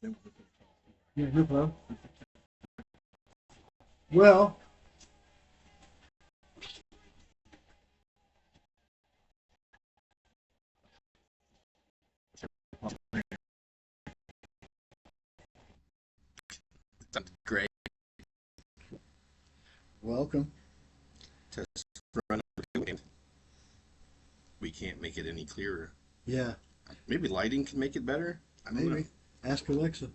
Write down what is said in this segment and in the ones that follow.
Yeah, no problem. Well, Sounds great. welcome. Test run number 2. We can't make it any clearer. Yeah, Maybe lighting can make it better. I don't know. maybe. Ask Alexa.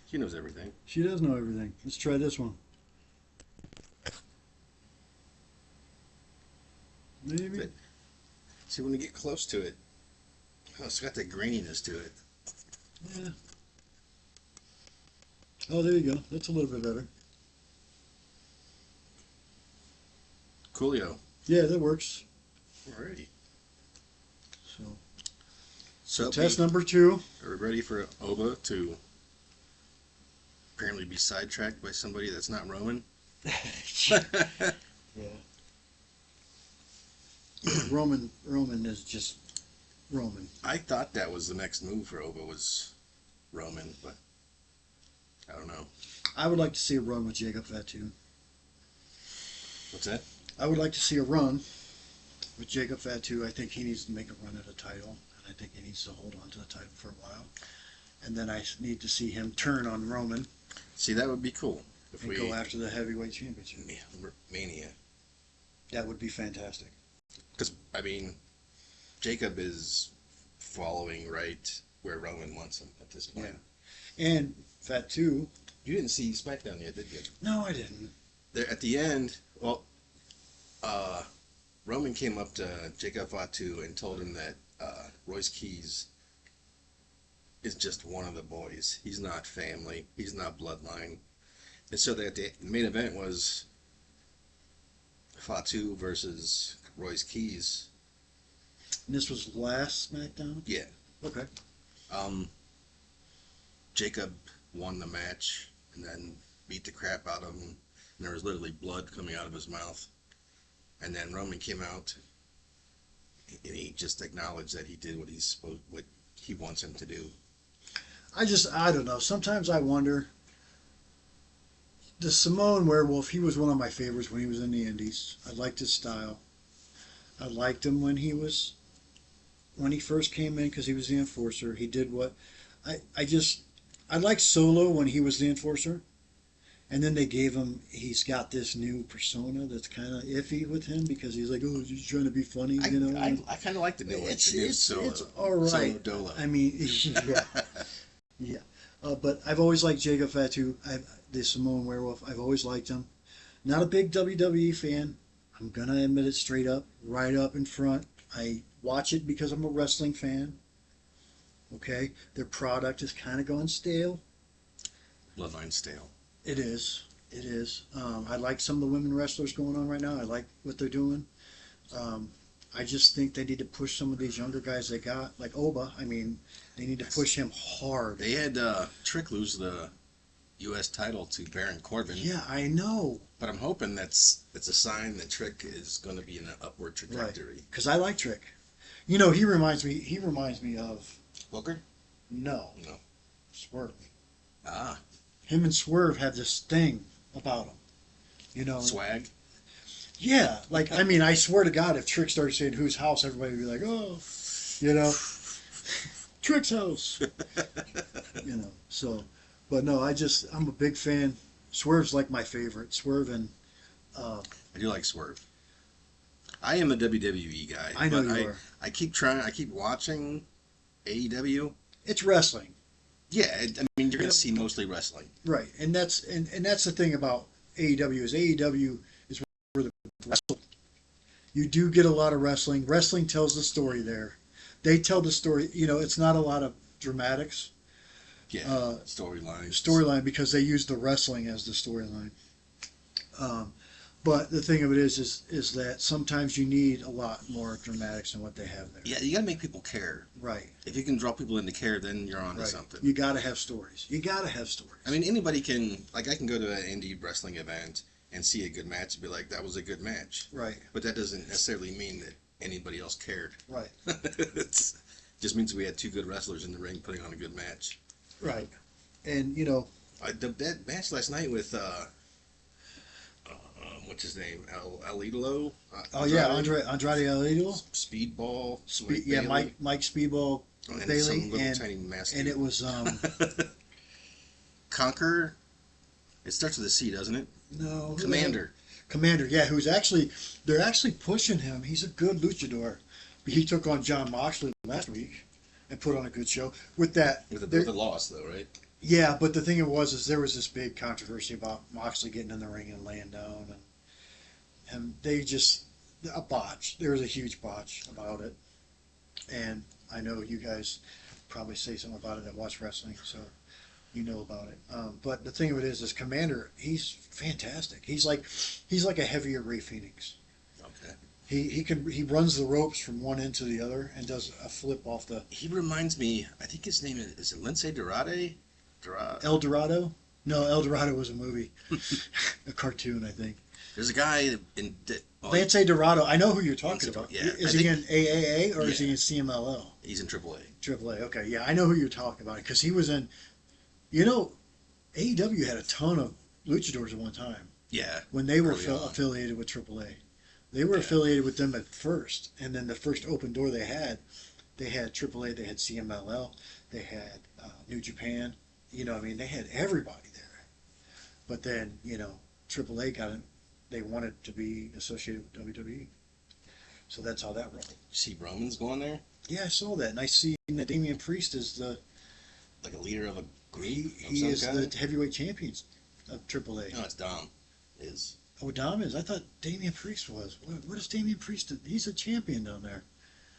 She knows everything. She does know everything. Let's try this one. Maybe. See, when we get close to it, oh, it's got that graininess to it. Yeah. Oh, there you go. That's a little bit better. Coolio. Yeah, that works. Alrighty. So, So, test number 2. are we ready for Oba to apparently be sidetracked by somebody that's not Roman? Yeah. Roman is just Roman. I thought that was the next move for Oba was Roman, but I don't know. I would like to see a run with Jacob Fatu. What's that? I would like to see a run with Jacob Fatu. I think he needs to make a run at a title, and I think he needs to hold on to the title for a while. And then I need to see him turn on Roman See, that would be cool if and we go after the heavyweight championship. Mania. That would be fantastic. Because, I mean, Jacob is following right where Roman wants him at this point. Yeah. And Fatu. You didn't see SmackDown yet, did you? No, I didn't. There at the end, well, Roman came up to Jacob Fatu and told him that Royce Keys is just one of the boys. He's not family. He's not bloodline. And so that the main event was Fatu versus Royce Keys. And this was last SmackDown? Yeah. Okay. Um, Jacob won the match and then beat the crap out of him. And there was literally blood coming out of his mouth. And then Roman came out and he just acknowledged that he did what he wants him to do. I don't know. Sometimes I wonder. The Samoan Werewolf, he was one of my favorites when he was in the Indies. I liked his style. I liked him when he first came in because he was the enforcer. He did what I liked Solo when he was the enforcer. And then he's got this new persona that's kind of iffy with him because he's like, oh, he's trying to be funny, you know. I kind of like the new one. It's all right. Solo Dolo. I mean, yeah, yeah. But I've always liked Jacob Fatu, the Samoan Werewolf. I've always liked him. Not a big WWE fan. I'm gonna admit it straight up, right up in front. I watch it because I'm a wrestling fan. Okay, their product is kind of gone stale. Bloodline stale. It is. It is. I like some of the women wrestlers going on right now. I like what they're doing. I just think they need to push some of these younger guys they got, like Oba. I mean, they need to push him hard. They had Trick lose the U.S. title to Baron Corbin. Yeah, I know. But I'm hoping that's a sign that Trick is going to be in an upward trajectory. Because I like Trick. You know, he reminds me. He reminds me of Booker? no, No. Swerve. Ah, Him and Swerve had this thing about him. You know, swag. yeah. Like I mean, I swear to God, if Trick started saying whose house, everybody would be like, oh, you know, Trick's house. You know. So, but no, I'm a big fan. Swerve's like my favorite. Swerve and I do like Swerve. I am a WWE guy. I know but you are. I keep trying. I keep watching AEW. It's wrestling. Yeah, I mean, you're going to see mostly wrestling. Right, and that's the thing about AEW is AEW is where the wrestle. You do get a lot of wrestling. Wrestling tells the story there. They tell the story. You know, it's not a lot of dramatics Yeah, storylines. storyline because they use the wrestling as the storyline. But the thing of it is that sometimes you need a lot more dramatics than what they have there. Yeah, you got to make people care. Right. If you can draw people into care, then you're on to Right. something. You got to have stories. You got to have stories. I mean, anybody can, like, I can go to an indie wrestling event and see a good match and be like, that was a good match. Right. But that doesn't necessarily mean that anybody else cared. Right. it's, Just means we had two good wrestlers in the ring putting on a good match. Right. And That match last night with what's his name, El Idolo. oh yeah, Andrade El Idolo, Speedball. yeah, Mike Speedball and Bailey, some little tiny mask. and it was Conquer. It starts with a C, doesn't it? no Commander. yeah, they're actually pushing him. He's a good luchador. He took on John Moxley last week and put on a good show. With a loss, though, right? Yeah, but the thing is there was this big controversy about Moxley getting in the ring and laying down, and they just a botch. There was a huge botch about it, and I know you guys probably say something about it that watch wrestling, so you know about it. But the thing of it is Commander, he's fantastic. He's like a heavier Ray Phoenix. Okay. He runs the ropes from one end to the other and does a flip off the. He reminds me. I think his name is it Lince Dorado? El Dorado? No, El Dorado was a movie, a cartoon, I think. There's a guy in Lance Dorado. I know who you're talking about. Yeah, is he in AAA or is he in CMLL? He's in AAA. AAA. Okay, yeah, I know who you're talking about because he was in. AEW had a ton of luchadors at one time. Yeah. When they were on. affiliated with AAA, they were affiliated with them at first, and then the first open door they had AAA, they had CMLL, they had New Japan. They had everybody there. But then, AAA got it. They wanted to be associated with WWE. So that's how that rolled. You see Roman's going there? Yeah, I saw that. And I see that Damian Priest is like a leader of a group? He is the heavyweight champion of AAA. No, it's Dom. Is. Oh, Dom is? I thought Damian Priest was. What is Damian Priest? He's a champion down there.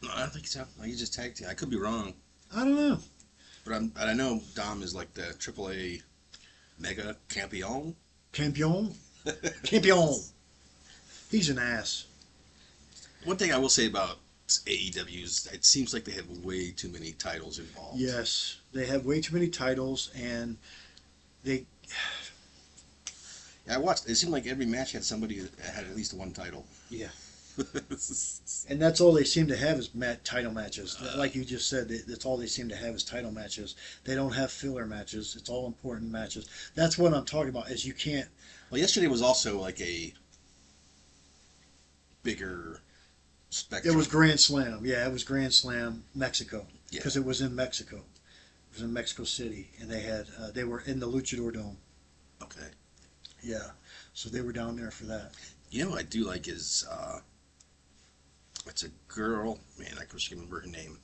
No, I don't think so. He just tagged team. I could be wrong. I don't know. But I know Dom is like the AAA Mega Campeon. Campeon? Campeon. He's an ass. One thing I will say about AEW is it seems like they have way too many titles involved. Yes, they have way too many titles, and they. Yeah, I watched. It seemed like every match had somebody that had at least one title. Yeah. And that's all they seem to have is title matches. Like you just said, that's all they seem to have is title matches. They don't have filler matches. It's all important matches. That's what I'm talking about. Is you can't. Well, yesterday was also like a bigger spectrum. It was Grand Slam. Yeah, it was Grand Slam Mexico because Yeah. it was in Mexico. It was in Mexico City, and they were in the Luchador Dome. Okay. Yeah, so they were down there for that. You know what I do like is it's a girl. Man, I can't remember her name.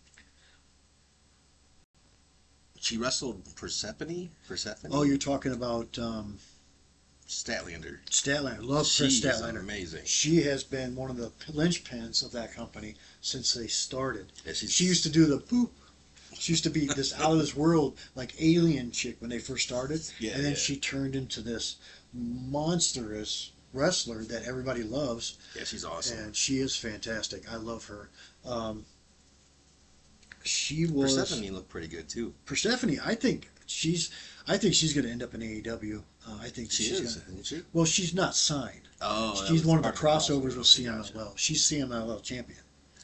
She wrestled Persephone. Oh, you're talking about Statlander. Statlander. Love Chris She's Statlander. amazing. She has been one of the linchpins of that company since they started. Yeah, She used to do the boop. She used to be this out of this world like alien chick when they first started, Yeah, and then yeah. she turned into this monstrous wrestler that everybody loves. Yeah, she's awesome. And she is fantastic. I love her. She was Persephone looked pretty good too. Persephone. I think she's going to end up in AEW. I think She she's is, gonna, isn't she? well, she's not signed. Oh, that She's was one of the part crossovers with Gotcha. CMLL. She's CMLL champion.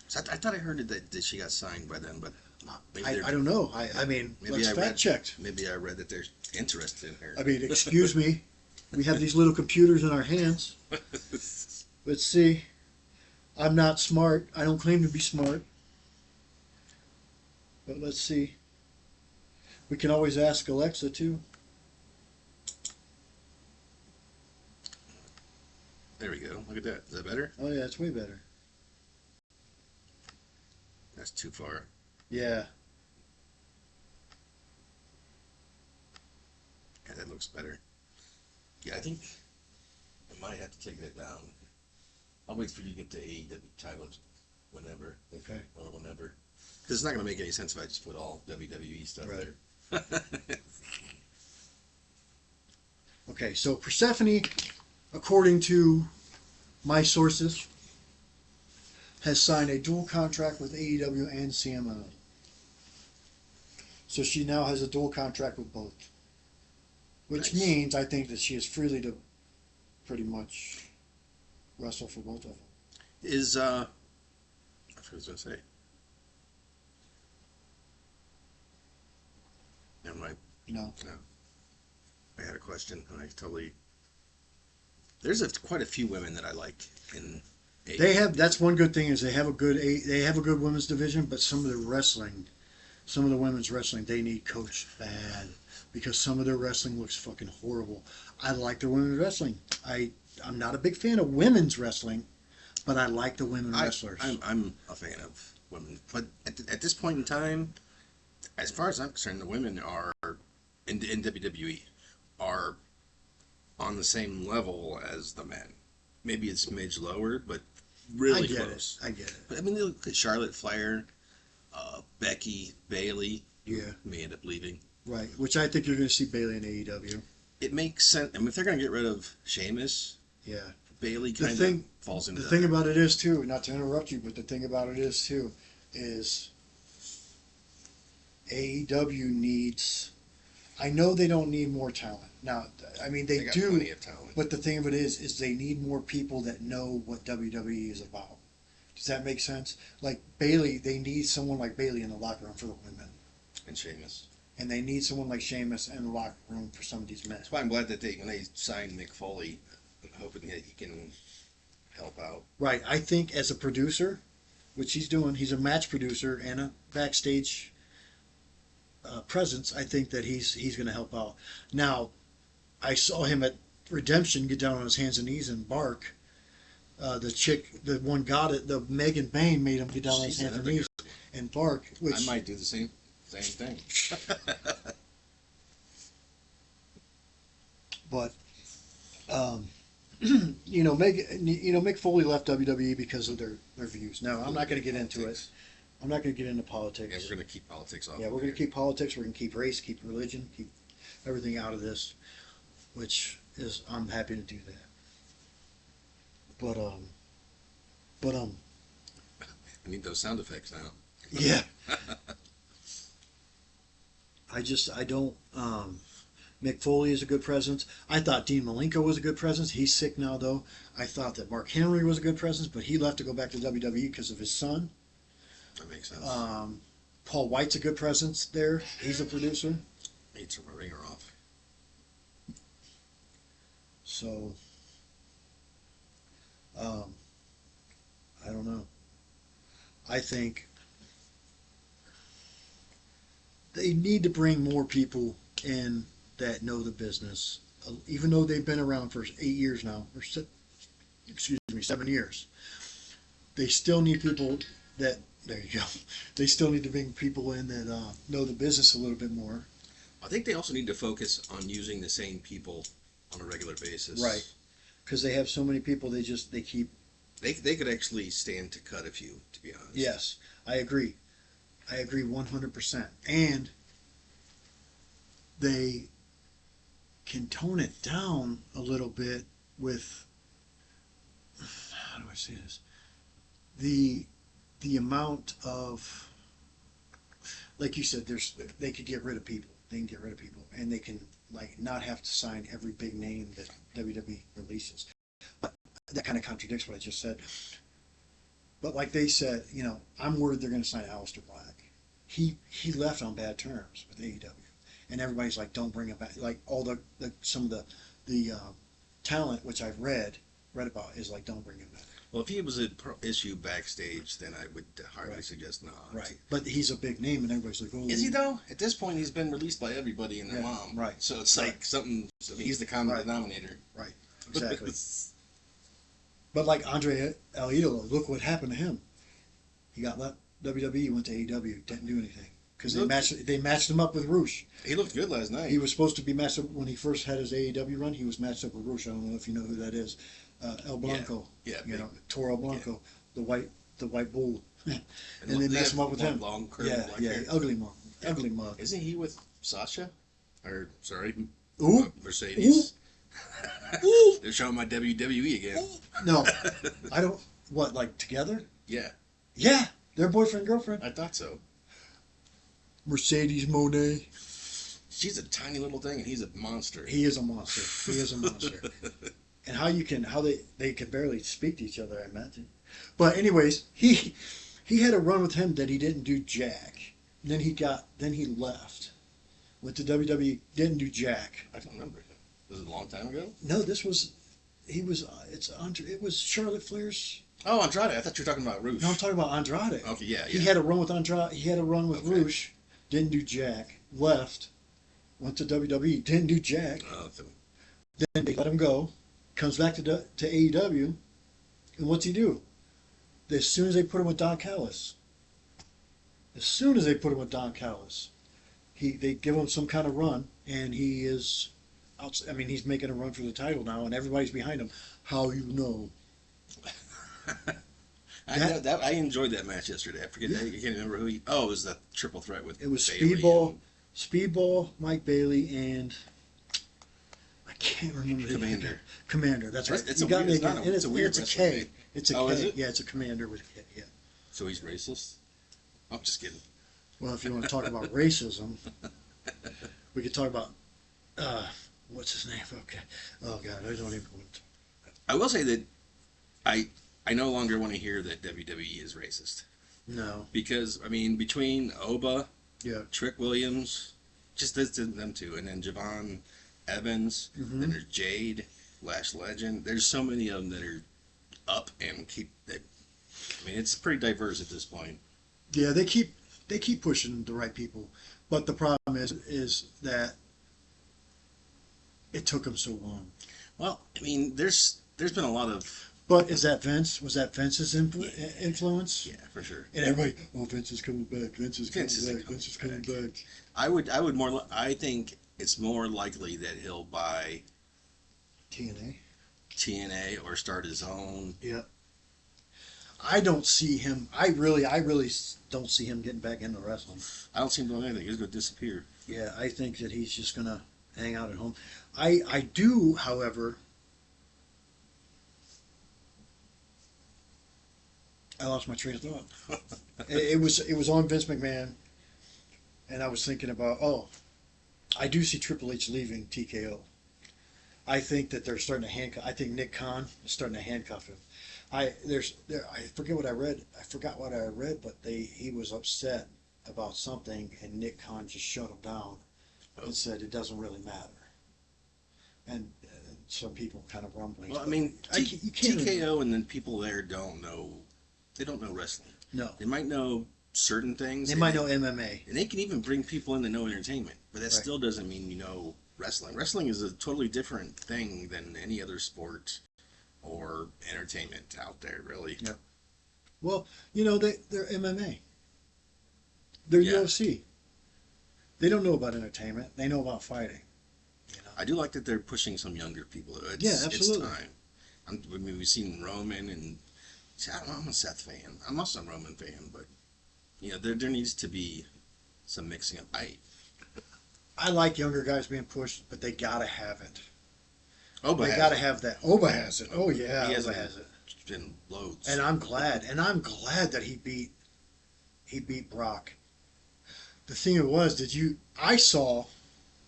So I thought I heard that she got signed by them, but maybe I don't know. I mean, maybe let's I fact read- checked. Maybe I read that they're interested in her. I mean, excuse me. We have these little computers in our hands. Let's see. I'm not smart. I don't claim to be smart. But let's see. We can always ask Alexa too. There we go. Look at that. Is that better? Oh yeah, it's way better. That's too far. Yeah. Yeah, that looks better. Yeah, I think I might have to take that down. I'll wait for you to get to AEW titles whenever. Okay. Or whenever. Because it's not going to make any sense if I just put all WWE stuff Right. there. Okay, so Persephone, according to my sources, has signed a dual contract with AEW and CMLL. So she now has a dual contract with both. Which Nice. means I think that she is freely to pretty much wrestle for both of them. I forgot what I was going to say. Never mind. No. No. I had a question, and I totally. There's quite a few women that I like in. They have. That's one good thing is they have a good women's division, but some of the women's wrestling, they need coached bad because some of their wrestling looks fucking horrible. I like their women's wrestling. I'm not a big fan of women's wrestling, but I like the women wrestlers. I'm a fan of women, but at this point in time, as far as I'm concerned, the women are in WWE are on the same level as the men. Maybe it's smidge lower, but really close. I get it. But I mean, look at Charlotte Flair, Becky, Bailey. Yeah. May end up leaving. Right, which I think you're going to see Bailey in AEW. It makes sense. I mean, if they're going to get rid of Sheamus, Yeah. Bailey kind of falls into the that. thing about it is too, not to interrupt you, but the thing about it is too, is AEW needs. I know they don't need more talent now. I mean they got do, plenty of talent. but the thing of it is they need more people that know what WWE is about. Does that make sense? Like Bailey, they need someone like Bailey in the locker room for the women, And Sheamus. and they need someone like Sheamus in the locker room for some of these men. That's why I'm glad that when they signed Mick Foley, I'm hoping that he can help out. Right. I think as a producer, which he's doing, he's a match producer and a backstage presence. I think that he's going to help out. Now, I saw him at Redemption get down on his hands and knees and bark. The one got it. The Megan Bain made him get down on his hands and knees and bark. Which I might do the same thing. But Mick Foley left WWE because of their views. Now, I'm not going to get into it. I'm not going to get into politics. Yeah, we're going to keep politics off. Yeah, we're going to keep politics. We're going to keep race, keep religion, keep everything out of this, which is I'm happy to do that. But I need those sound effects now. yeah. I don't. Mick Foley is a good presence. I thought Dean Malenko was a good presence. He's sick now, though. I thought that Mark Henry was a good presence, but he left to go back to WWE because of his son. That makes sense. Paul White's a good presence there. He's a producer. Need some ringer off. So, I don't know. I think they need to bring more people in that know the business, even though they've been around for 8 years now, or 7 years. They still need people that. There you go. They still need to bring people in that know the business a little bit more. I think they also need to focus on using the same people on a regular basis. Right. Because they have so many people, they keep. They could actually stand to cut a few, to be honest. Yes, I agree. I agree 100%. And they can tone it down a little bit with, how do I say this? The amount of, like you said, they could get rid of people. They can get rid of people, and they can not have to sign every big name that WWE releases. But that kind of contradicts what I just said. But like they said, I'm worried they're going to sign Aleister Black. He left on bad terms with AEW, and everybody's like, don't bring him back. Like all some of the talent which I've read about is like, don't bring him back. Well, if he was an issue backstage, then I would hardly suggest not. Right, but he's a big name, and everybody's like, oh. Is he though? At this point, he's been released by everybody and their mom. Right. So it's like something. He's the common denominator. Right. Exactly. But like Andre El Idolo, look what happened to him. He got left WWE, went to AEW, didn't do anything because they matched him up with Rush. He looked good last night. He was supposed to be matched up when he first had his AEW run. He was matched up with Rush. I don't know if you know who that is. El Blanco. Yeah. Toro El Blanco, the white bull. and they they messed him up with him. Long curly black hair. Ugly mug. Isn't he with Sasha? Or sorry, Ooh. Mercedes. Ooh. They're showing my WWE again. No, I don't. What, like together? Yeah, Yeah, they're boyfriend and girlfriend. I thought so. Mercedes Moné. She's a tiny little thing, and he's a monster. He is a monster. He is a monster. And how they can barely speak to each other, I imagine. But anyways, he had a run with him that he didn't do jack. Then he left. went to WWE, didn't do jack. I don't remember. Was it a long time ago? No, this was he was it was Charlotte Flair's. Oh, Andrade. I thought you were talking about Rush. No, I'm talking about Andrade. Okay, yeah, He yeah. had a run with Andrade. He had a run with Okay. Rush, didn't do jack. Left, went to WWE, didn't do jack. Okay. Then they let him go. Comes back to AEW, and what's he do? As soon as they put him with Don Callis, they give him some kind of run, and he is out. I mean, he's making a run for the title now, and everybody's behind him. How you know? I enjoyed that match yesterday. I forget. I can't remember who he. Oh, it was that triple threat with. It was Bayley Speedball, Mike Bailey, and I can't remember the Commander. Commander. That's right. It's You a got weird- me it's not again. a- And it's a weird It's a wrestling K. name. It's a Oh, K. is it? Yeah, it's a Commander with a K. Yeah. So he's racist. I'm just kidding. Well, if you want to talk about racism, we could talk about what's his name? Okay. Oh God, I don't even want to. I will say that I no longer want to hear that WWE is racist No. because I mean between Oba, Yeah. Trick Williams, just them two, and then Javon Evans, Mhm. then there's Jade, Lash Legend. There's so many of them that are up and keep. I mean, it's pretty diverse at this point. Yeah, they keep pushing the right people, but the problem is that it took them so long. Well, I mean, there's been a lot of But is that Vince? Was that Vince's influence? yeah, for sure. And everybody, oh, Vince is coming back. Vince is coming Vince isn't back. coming Vince is coming back. back. I think it's more likely that he'll buy TNA. TNA or start his own. Yeah. I don't see him. I really don't see him getting back into wrestling. I don't see him doing anything. He's going to disappear. Yeah, I think that he's just gonna hang out at home. I do, however. I lost my train of thought. It was on Vince McMahon, and I was thinking about I do see Triple H leaving TKO. I think that they're starting to handcuff. I think Nick Khan is starting to handcuff him. I forget what I read. I forgot what I read, but he was upset about something, and Nick Khan just shut him down and said it doesn't really matter. And some people kind of rumbling. Well, I mean, you can't TKO and then people there don't know. They don't know wrestling. No, They might know certain things. they and might know MMA. And they can even bring people in that know entertainment, but that Right. still doesn't mean you know wrestling. Wrestling is a totally different thing than any other sport or entertainment out there, really. Yeah. Well, they're MMA. They're Yeah. UFC. They don't know about entertainment. They know about fighting. I do like that they're pushing some younger people. Yeah, absolutely. It's time. I mean, we've seen Roman and see, I don't know, I'm a Seth fan. I'm also a Roman fan, but there needs to be some mixing up. I like younger guys being pushed, but they gotta have it. Oba They has gotta it. have that. Oba has it. Oh yeah, He Oba hasn't has it. been loads. And I'm glad that he beat Brock. The thing it was,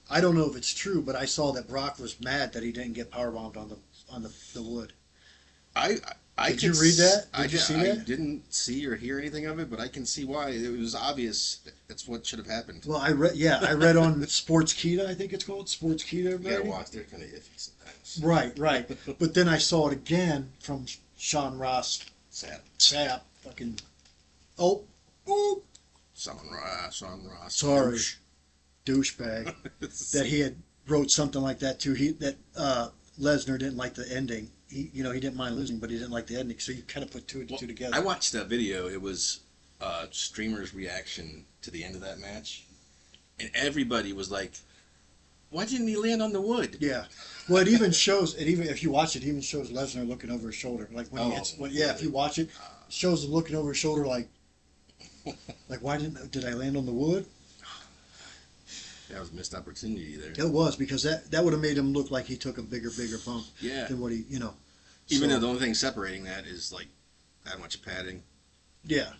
I don't know if it's true, but I saw that Brock was mad that he didn't get powerbombed on the wood. Did you read that? Did you see I that? didn't see or hear anything of it, but I can see why. It was obvious that's what should have happened. Well, I read on Sportskeeda, I think it's called Sportskeeda. You gotta Everybody? watch. They're kind of iffy sometimes. Right. But then I saw it again from Sean Ross Sad. Sapp. Fucking. Oh. Sean Ross. Sorry. Douchebag. That he had wrote something like that too. Lesnar didn't like the ending. He didn't mind losing, but he didn't like the ending. So you kind of put two and two together. I watched that video. It was streamer's reaction to the end of that match, and everybody was like, "Why didn't he land on the wood?" Yeah. Well, it even shows. If you watch it, it even shows Lesnar looking over his shoulder, like when he hits. really? If you watch it, it shows him looking over his shoulder, like why did I land on the wood? That was a missed opportunity there. It was because that would have made him look like he took a bigger bump Yeah. than what he. Even So, though the only thing separating that is like that much padding. Yeah.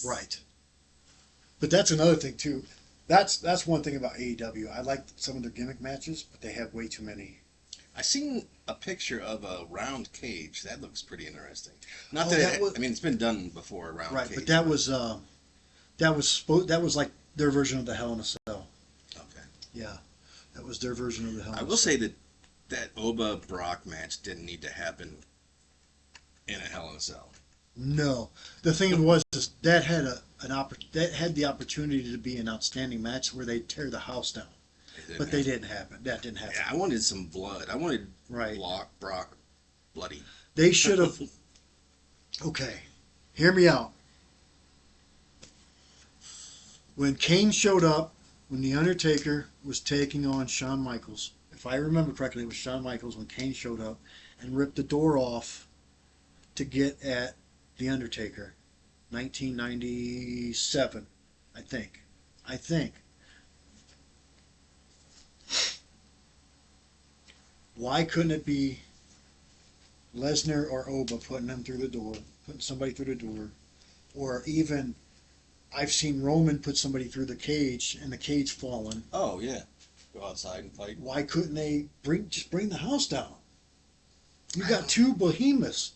Right. But that's another thing too. That's one thing about AEW. I like some of their gimmick matches, but they have way too many. I seen a picture of a round cage. That looks pretty interesting. Not Oh, that, that was- I mean, it's been done before, a round Right, cage. but that was like their version of the Hell in a Cell. Okay. Yeah, that was their version of the Hell in I a will Cell. say that Oba Brock match didn't need to happen in a Hell in a Cell. No, the thing was is that had that had the opportunity to be an outstanding match where they tear the house down, but they didn't happen. That didn't happen. Yeah, I wanted some blood. I wanted Right. Brock bloody. They should have. Okay, hear me out. When Kane showed up, when The Undertaker was taking on Shawn Michaels, if I remember correctly, it was Shawn Michaels when Kane showed up and ripped the door off to get at The Undertaker. 1997, I think. I think. Why couldn't it be Lesnar or Oba putting them through the door, putting somebody through the door, or even I've seen Roman put somebody through the cage and the cage falling. Oh yeah, go outside and fight. Why couldn't they bring the house down? You got two behemoths.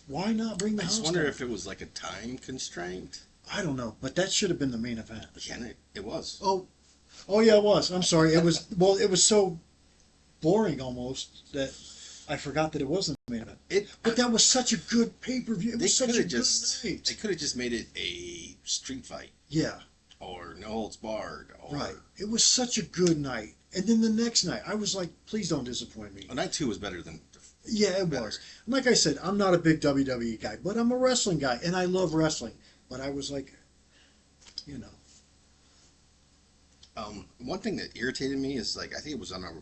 Why not bring the I house just wonder down? if it was like a time constraint. I don't know, but that should have been the main event. Yeah, it was. Oh yeah, it was. I'm sorry. It was. Well, it was so boring almost that I forgot that it wasn't the main event. But that was such a good pay-per-view. It They was such could a have good just. They night. could have just made it a street fight Yeah, or no holds barred. Or, right. It was such a good night. And then the next night, I was like, please don't disappoint me. Well, night two was better than. Yeah, it better. was. Like I said, I'm not a big WWE guy, but I'm a wrestling guy, and I love wrestling. But I was like, you know, One thing that irritated me is like I think it was on a.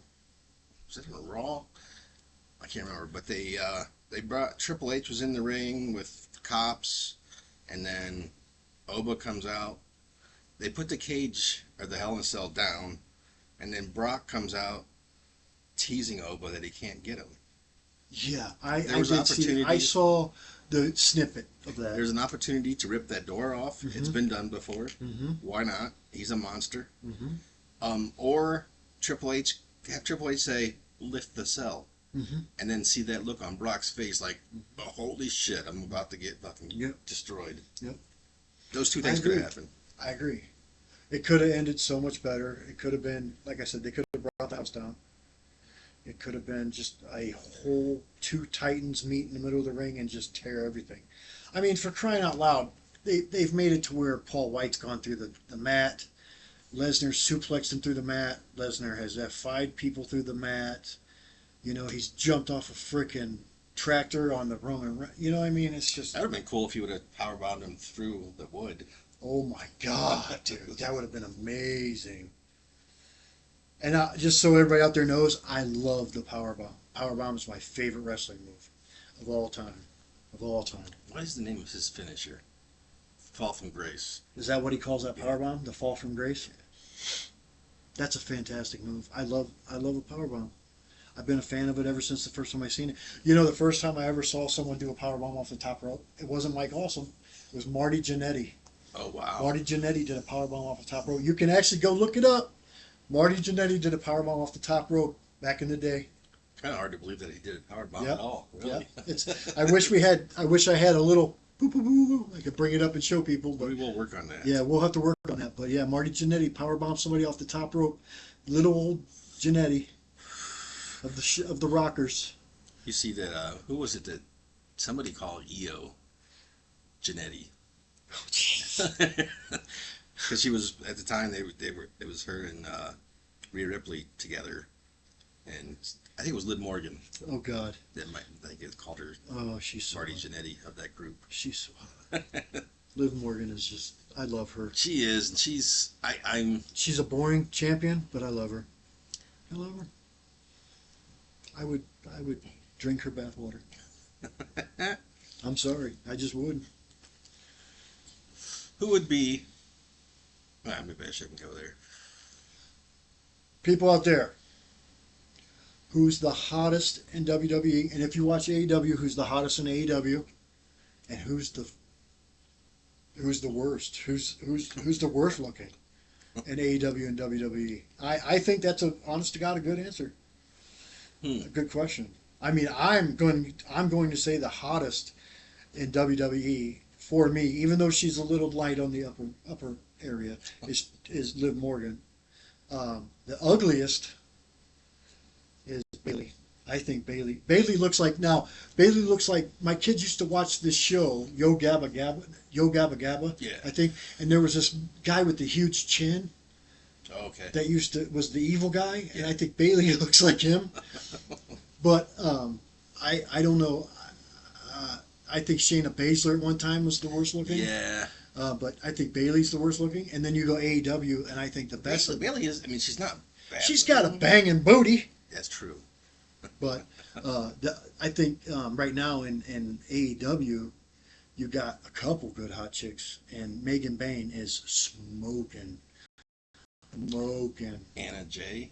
Was it on a Raw? I can't remember, but they brought Triple H was in the ring with cops, and then Oba comes out. They put the cage or the Hell in a Cell down, and then Brock comes out, teasing Oba that he can't get him. yeah, I There was did see. I opportunities. saw the snippet of that. There's an opportunity to rip that door off. It's been done before. Mm-hmm. Why not? He's a monster. Mm-hmm. Or Triple H have Triple H say lift the cell. Mm-hmm. And then see that look on Brock's face like, oh, holy shit, I'm about to get fucking Yep. destroyed. Yep. Those two things could agree. have happened. I agree. It could have ended so much better. It could have been, like I said, they could have brought the house down. It could have been just a whole two titans meet in the middle of the ring and just tear everything. I mean, for crying out loud, they've made it to where Paul White's gone through the mat. Lesnar suplexed him through the mat. Lesnar has F5'd people through the mat. You know, he's jumped off a freaking tractor on the Roman. You know what I mean? It's just, That would have been cool if you would have powerbombed him through the wood. oh my God, dude. That would have been amazing. And just so everybody out there knows, I love the powerbomb. Powerbomb is my favorite wrestling move of all time. Of all time. What is the name of his finisher? Fall from Grace. Is that what he calls that powerbomb? The fall from grace? That's a fantastic move. I love a powerbomb. I've been a fan of it ever since the first time I seen it. You know, the first time I ever saw someone do a powerbomb off the top rope, it wasn't Mike Awesome. It was Marty Jannetty. Oh, wow. Marty Jannetty did a powerbomb off the top rope. You can actually go look it up. Marty Jannetty did a powerbomb off the top rope back in the day. Kind of hard to believe that he did a powerbomb Yep. at all. Really. Yeah, it's. I wish I had a little. Boo, boo, boo, boo. I could bring it up and show people, but We will work on that. yeah, we'll have to work on that. But yeah, Marty Jannetty powerbombed somebody off the top rope. Little old Jannetty of the Rockers. You see that? Who was it that somebody called Io Janetti? Oh, jeez. Because she was at the time they were it was her and Rhea Ripley together, and I think it was Liv Morgan Oh God. that might I think it called her Oh, she's so. Marty Jannetty of that group. She's so. Liv Morgan is just. I love her. She is, and I'm She's a boring champion, but I love her. I love her. I would drink her bathwater. I'm sorry, I just would. who would be? Maybe I shouldn't go there. People out there, who's the hottest in WWE? And if you watch AEW, who's the hottest in AEW? And who's the worst? Who's the worst looking in AEW and WWE? I think that's a honest to God a good answer. A good question. I mean, I'm going to say the hottest in WWE for me, even though she's a little light on the upper area, is Liv Morgan. The ugliest is Bailey. I think Bailey looks like now. Bailey looks like my kids used to watch this show Yo Gabba Gabba. Yo Gabba Gabba. Yeah. I think, and there was this guy with the huge chin Oh, okay. that was the evil guy, and I think Bailey looks like him. But I don't know. I think Shayna Baszler at one time was the worst looking. Yeah. But I think Bailey's the worst looking, and then you go AEW, and I think the best. Bailey is. I mean, she's not bad. She's got a banging booty. That's true. But I think right now in AEW, you got a couple good hot chicks, and Megan Bain is smoking. Anna Jay.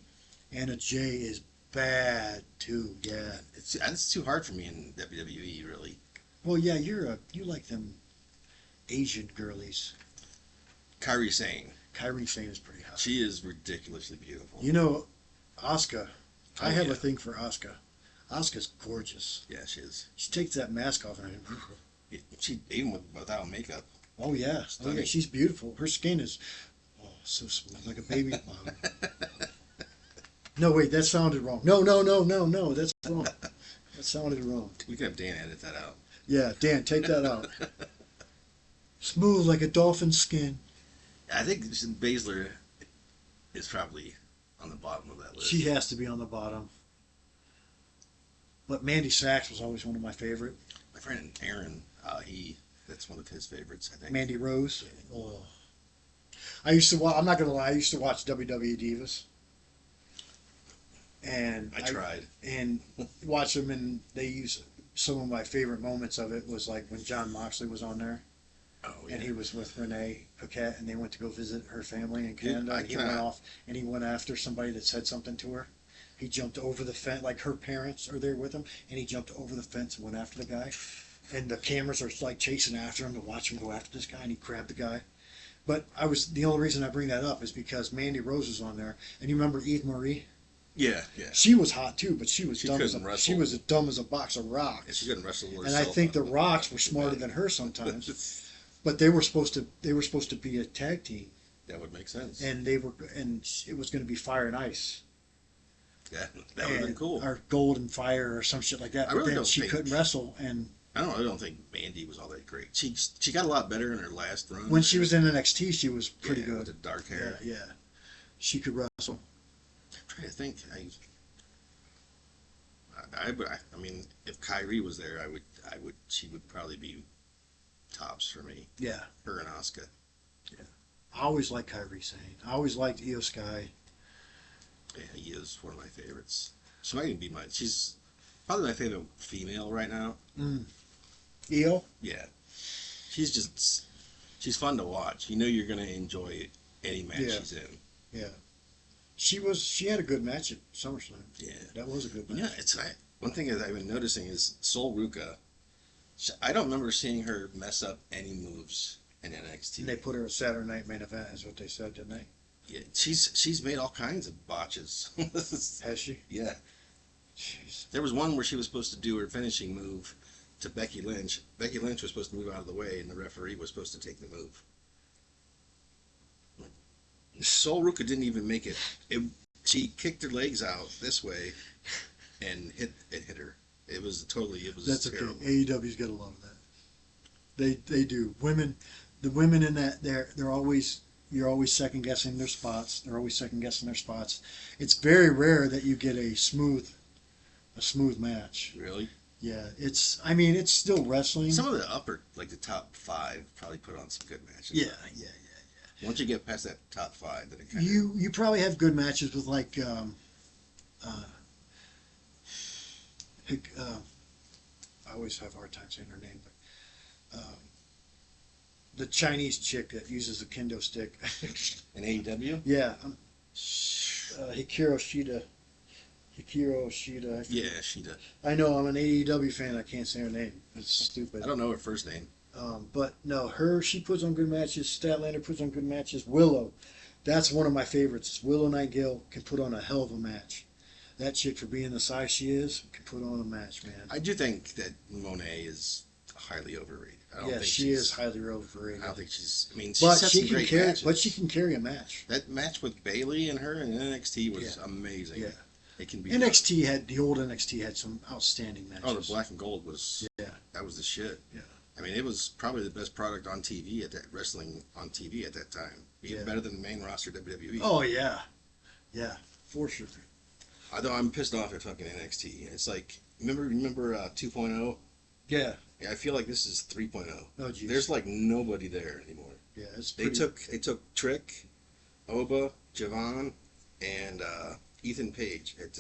Anna Jay is bad too. Yeah. It's too hard for me in WWE, really. Well, yeah, you like them Asian girlies. Kairi Sane. Kairi Sane is pretty hot. She is ridiculously beautiful. You know, Asuka. I Oh, have yeah. a thing for Asuka. Asuka's gorgeous. Yeah, she is. She takes that mask off and She even without makeup. oh yeah, oh yeah, Stunning. she's beautiful. Her skin is so smooth, like a baby bottom. No, wait, that sounded wrong. No, that's wrong. That sounded wrong. We could have Dan edit that out. Yeah, Dan, take that out. Smooth like a dolphin's skin. I think Baszler is probably on the bottom of that list. She has to be on the bottom. But Mandy Sachs was always one of my favorite. My friend Aaron, that's one of his favorites, I think. Mandy Rose. Oh. I used to watch. I'm not gonna lie. I used to watch WWE Divas. And I tried. and watch them, and they use some of my favorite moments of it was like when John Moxley was on there, Oh, yeah. and he was with Renee Paquette, and they went to go visit her family in Dude, Canada. I And he went cannot- off, and he went after somebody that said something to her. He jumped over the fence, like her parents are there with him, and he jumped over the fence and went after the guy. And the cameras are like chasing after him to watch him go after this guy, and he grabbed the guy. But the only reason I bring that up is because Mandy Rose was on there, and you remember Eve Marie? Yeah, yeah. She was hot too, but she was She dumb as couldn't she wrestle. was as dumb as a box of And rocks. she couldn't wrestle herself. And I think the up. Rocks were smarter than her sometimes. But they were supposed to be a tag team, That would make sense. and it was going to be Fire and Ice. Yeah, that would have been And- cool. Or Gold and Fire or some shit like that. I But really then don't she think- couldn't wrestle, and I don't think Mandy was all that great. She got a lot better in her last run. when she was in NXT, she was pretty Yeah, with the good. dark Yeah, hair. yeah, she could wrestle. I'm trying to think. I mean, if Kyrie was there, she would probably be tops for me. Yeah, Her and Asuka. I always liked Kairi Sane. I always liked Io Sky. Yeah, he is one of my favorites. She might even be she's probably my favorite female right now. Io. Yeah. She's fun to watch. You know you're going to enjoy any match Yeah. she's in. Yeah, she had a good match at SummerSlam. Yeah. That was a good match. Yeah, one thing that I've been noticing is Sol Ruka. I don't remember seeing her mess up any moves in NXT. And they put her a Saturday Night Main Event, is what they said, didn't they? Yeah, she's made all kinds of botches. Has she? Yeah. Jeez. There was one where she was supposed to do her finishing move to Becky Lynch. Becky Lynch was supposed to move out of the way, and the referee was supposed to take the move. Sol Ruka didn't even make it. She kicked her legs out this way, and hit her. It was That's terrible. okay. AEW's got a lot of that. They do. The women in that they're always you're always second guessing their spots. They're always second guessing their spots. It's very rare that you get a smooth match. Really? Yeah, it's still wrestling. Some of the the top 5, probably put on some good matches. Yeah. Once you get past that top 5, then it kind of... You probably have good matches with I always have a hard time saying her name, but the Chinese chick that uses a kendo stick. In AEW? Yeah, Hikaru Shida. Hikaru Shida. Yeah, she does. I know. I'm an AEW fan. I can't say her name. It's stupid. I don't know her first name. But no, she puts on good matches. Statlander puts on good matches. Willow, that's one of my favorites. Willow Nightingale can put on a hell of a match. That chick, for being the size she is, can put on a match, man. I do think that Monet is highly overrated. I don't Yeah, think she is highly overrated. I don't think she's. I mean, she's But had she some can great carry. matches. But she can carry a match. That match with Bailey and her in NXT was Yeah. amazing. Yeah. It can be NXT had the old NXT had some outstanding matches. done. Oh, the black and gold was. Yeah. That was the shit. Yeah. I mean, it was probably the best product on TV at that wrestling on TV at that time. Even Yeah. better than the main roster WWE. Oh yeah, yeah, for sure. Although I'm pissed off at fucking NXT. It's like remember 2.0? Yeah. Yeah, I feel like this is 3.0. Oh geez. There's like nobody there anymore. Yeah, it's They pretty, took Trick, Oba, Javon, and Ethan Page at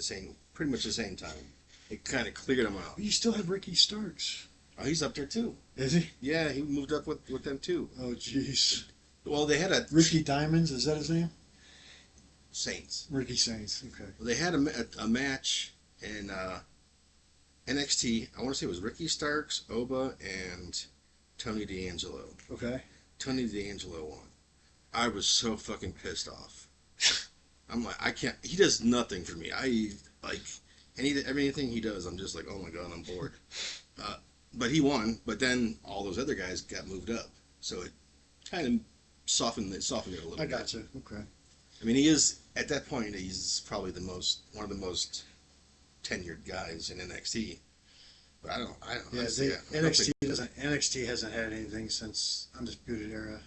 pretty much the same time. It kind of cleared them out. You still have Ricky Starks. Oh, he's up there too. Is he? Yeah, he moved up with them too. Oh jeez. Well, they had a Ricky Diamonds, is that his name? Saints. Ricky Saints. Okay. They had a match in NXT. I want to say it was Ricky Starks, Oba, and Tony D'Angelo. Okay. Tony D'Angelo won. I was so fucking pissed off. I'm like, I can't. He does nothing for me. I like everything he does. I'm just like, oh my god, I'm bored. But he won. But then all those other guys got moved up, so it kind of softened it a little bit. I gotcha. Okay. I mean, he is at that point. He's probably one of the most tenured guys in NXT. But I don't. Yeah, NXT hasn't had anything since Undisputed Era.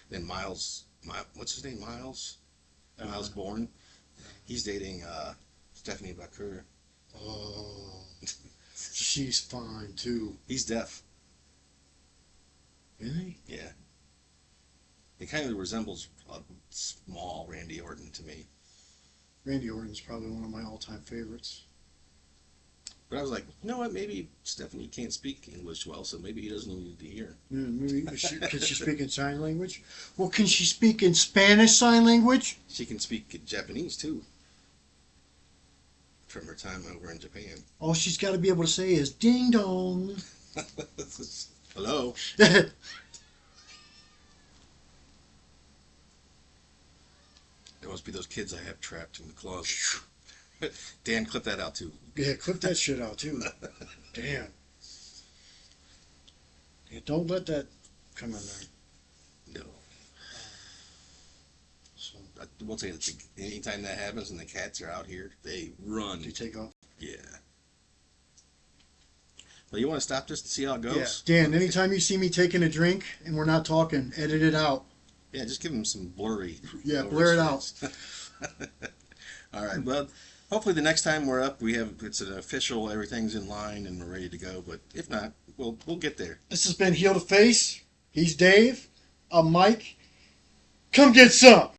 Then what's his name? Miles Uh, Bourne. He's dating Stephanie Bakur. Oh, she's fine too. He's deaf. Really? Yeah. He kind of resembles a small Randy Orton to me. Randy Orton's probably one of my all-time favorites. But I was like, you know what? Maybe Stephanie can't speak English well, so maybe he doesn't need to hear. Yeah, maybe can she speak in sign language? Well, can she speak in Spanish sign language? She can speak Japanese too. From her time over in Japan. All she's got to be able to say is "ding dong." Hello. There must be those kids I have trapped in the closet. Dan, clip that out too. Yeah, clip that shit out too. Damn. Yeah, don't let that come in there. No. So, I will say that anytime that happens and the cats are out here, they run. do you take off? Yeah. Well, you want to stop this to see how it goes? Yeah. Dan, anytime you see me taking a drink and we're not talking, edit it out. Yeah, just give them some blurry. Yeah, blur it out. All right. Well, hopefully the next time we're up, it's an official, everything's in line, and we're ready to go. But if not, we'll get there. This has been Heel to Face. He's Dave. I'm Mike. Come get some.